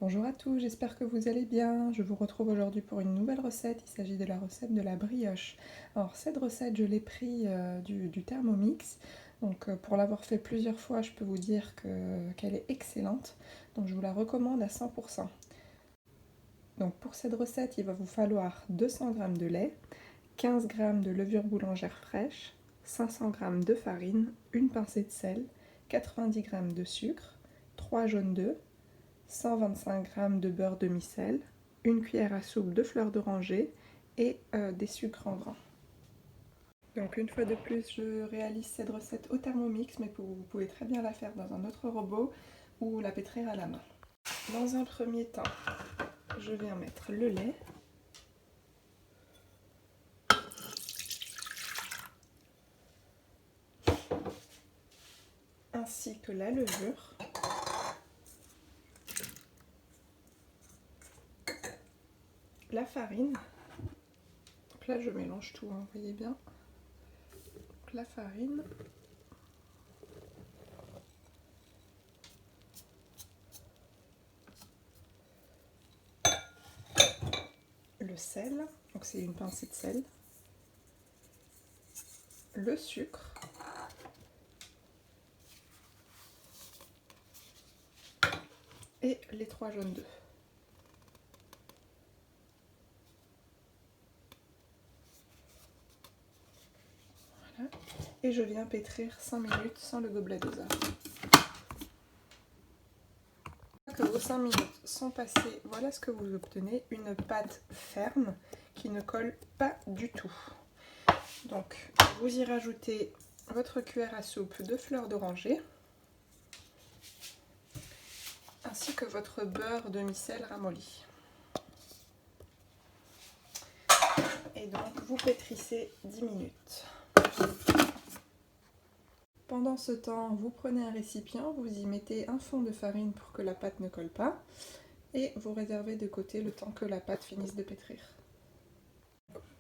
Bonjour à tous, j'espère que vous allez bien. Je vous retrouve aujourd'hui pour une nouvelle recette. Il s'agit de la recette de la brioche. Alors cette recette, je l'ai pris du Thermomix. Donc pour l'avoir fait plusieurs fois, je peux vous dire qu'elle est excellente. Donc je vous la recommande à 100%. Donc pour cette recette, il va vous falloir 200 g de lait, 15 g de levure boulangère fraîche, 500 g de farine, une pincée de sel, 90 g de sucre, 3 jaunes d'œufs, 125 g de beurre demi-sel, une cuillère à soupe de fleurs d'oranger et des sucres en grains. Donc une fois de plus, je réalise cette recette au Thermomix, mais vous pouvez très bien la faire dans un autre robot ou la pétrir à la main. Dans un premier temps, je viens mettre le lait. Ainsi que la levure. La farine. Donc là je mélange tout, hein, vous voyez bien. Donc la farine. Le sel, donc c'est une pincée de sel. Le sucre. Et les 3 jaunes d'œufs. Voilà. Et je viens pétrir 5 minutes sans le gobelet dosage. Que vos 5 minutes sont passées, voilà ce que vous obtenez, une pâte ferme qui ne colle pas du tout. Donc vous y rajoutez votre cuillère à soupe de fleurs d'oranger ainsi que votre beurre demi-sel ramolli. Et donc vous pétrissez 10 minutes. Pendant ce temps, vous prenez un récipient, vous y mettez un fond de farine pour que la pâte ne colle pas et vous réservez de côté le temps que la pâte finisse de pétrir.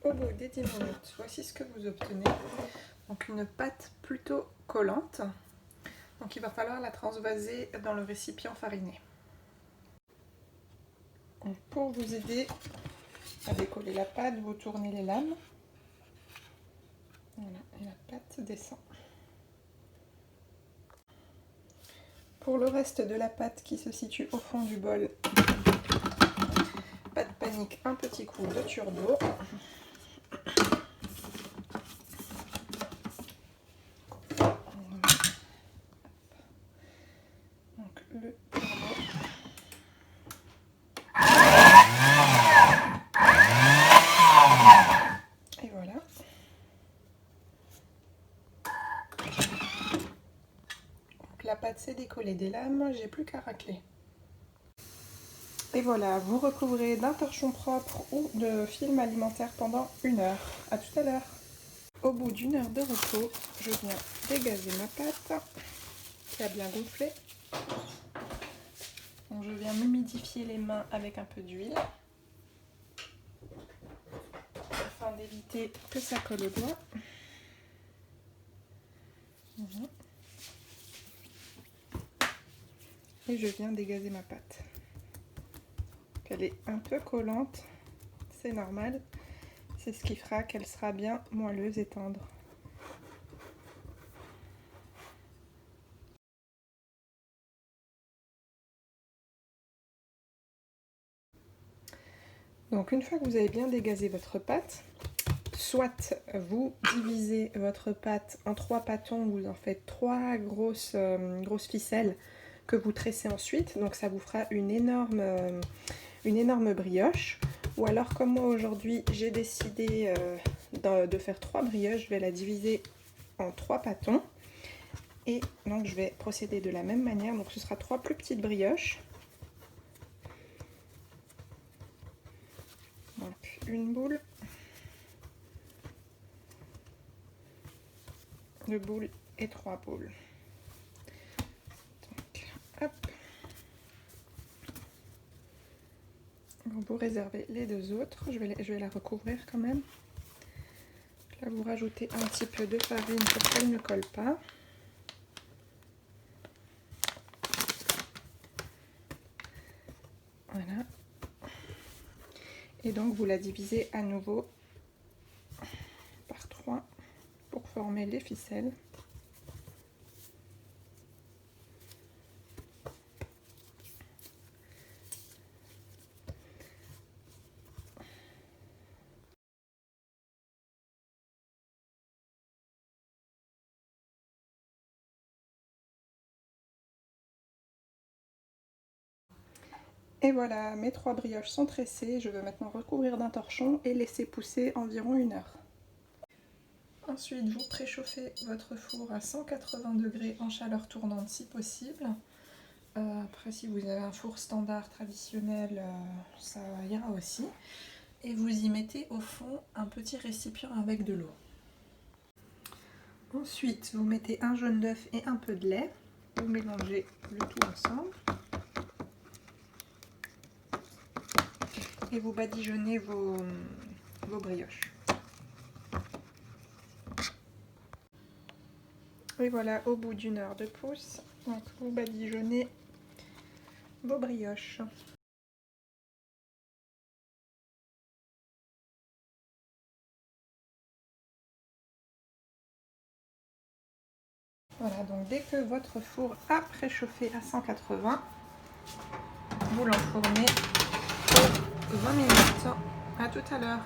Au bout des 10 minutes, voici ce que vous obtenez. Donc une pâte plutôt collante. Donc il va falloir la transvaser dans le récipient fariné. Donc pour vous aider à décoller la pâte, vous tournez les lames. Voilà, et la pâte descend. Pour le reste de la pâte qui se situe au fond du bol, pas de panique, un petit coup de turbo. Donc le turbo. Et voilà. Donc la pâte s'est décollée des lames, j'ai plus qu'à racler. Et voilà, vous recouvrez d'un torchon propre ou de film alimentaire pendant 1 heure. A tout à l'heure. Au bout d'1 heure de repos, je viens dégazer ma pâte qui a bien gonflé. Donc je viens m'humidifier les mains avec un peu d'huile afin d'éviter que ça colle aux doigts. Voilà. Et je viens dégazer ma pâte. Elle est un peu collante, c'est normal, c'est ce qui fera qu'elle sera bien moelleuse et tendre. Donc une fois que vous avez bien dégazé votre pâte, soit vous divisez votre pâte en 3 pâtons, vous en faites 3 grosses ficelles que vous tressez ensuite, donc ça vous fera une énorme brioche. Ou alors comme moi aujourd'hui j'ai décidé de faire 3 brioches, je vais la diviser en 3 pâtons. Et donc je vais procéder de la même manière, donc ce sera 3 plus petites brioches. Donc une boule, 2 boules et 3 boules. Donc hop. Vous réservez les 2 autres, je vais la recouvrir quand même. Là vous rajoutez un petit peu de farine pour qu'elle ne colle pas. Voilà. Et donc vous la divisez à nouveau par 3 pour former les ficelles. Et voilà, mes 3 brioches sont tressées. Je vais maintenant recouvrir d'un torchon et laisser pousser environ 1 heure. Ensuite, vous préchauffez votre four à 180 degrés en chaleur tournante si possible. Après, si vous avez un four standard traditionnel, ça ira aussi. Et vous y mettez au fond un petit récipient avec de l'eau. Ensuite, vous mettez un jaune d'œuf et un peu de lait. Vous mélangez le tout ensemble. Et vous badigeonnez vos brioches. Et voilà, au bout d'1 heure de pousse, donc vous badigeonnez vos brioches. Voilà, donc dès que votre four a préchauffé à 180, vous l'enfournez pour 20 minutes. À tout à l'heure.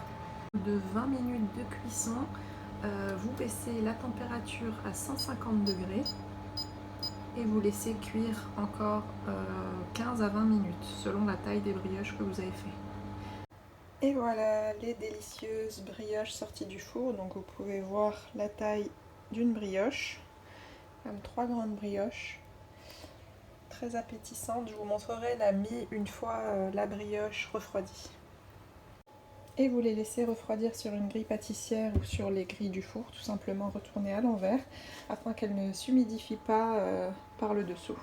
De 20 minutes de cuisson, vous baissez la température à 150 degrés et vous laissez cuire encore 15 à 20 minutes selon la taille des brioches que vous avez fait. Et voilà les délicieuses brioches sorties du four. Donc vous pouvez voir la taille d'une brioche, comme 3 grandes brioches, très appétissantes. Je vous montrerai la mie une fois la brioche refroidie. Et vous les laissez refroidir sur une grille pâtissière ou sur les grilles du four, tout simplement retournées à l'envers, afin qu'elles ne s'humidifient pas par le dessous.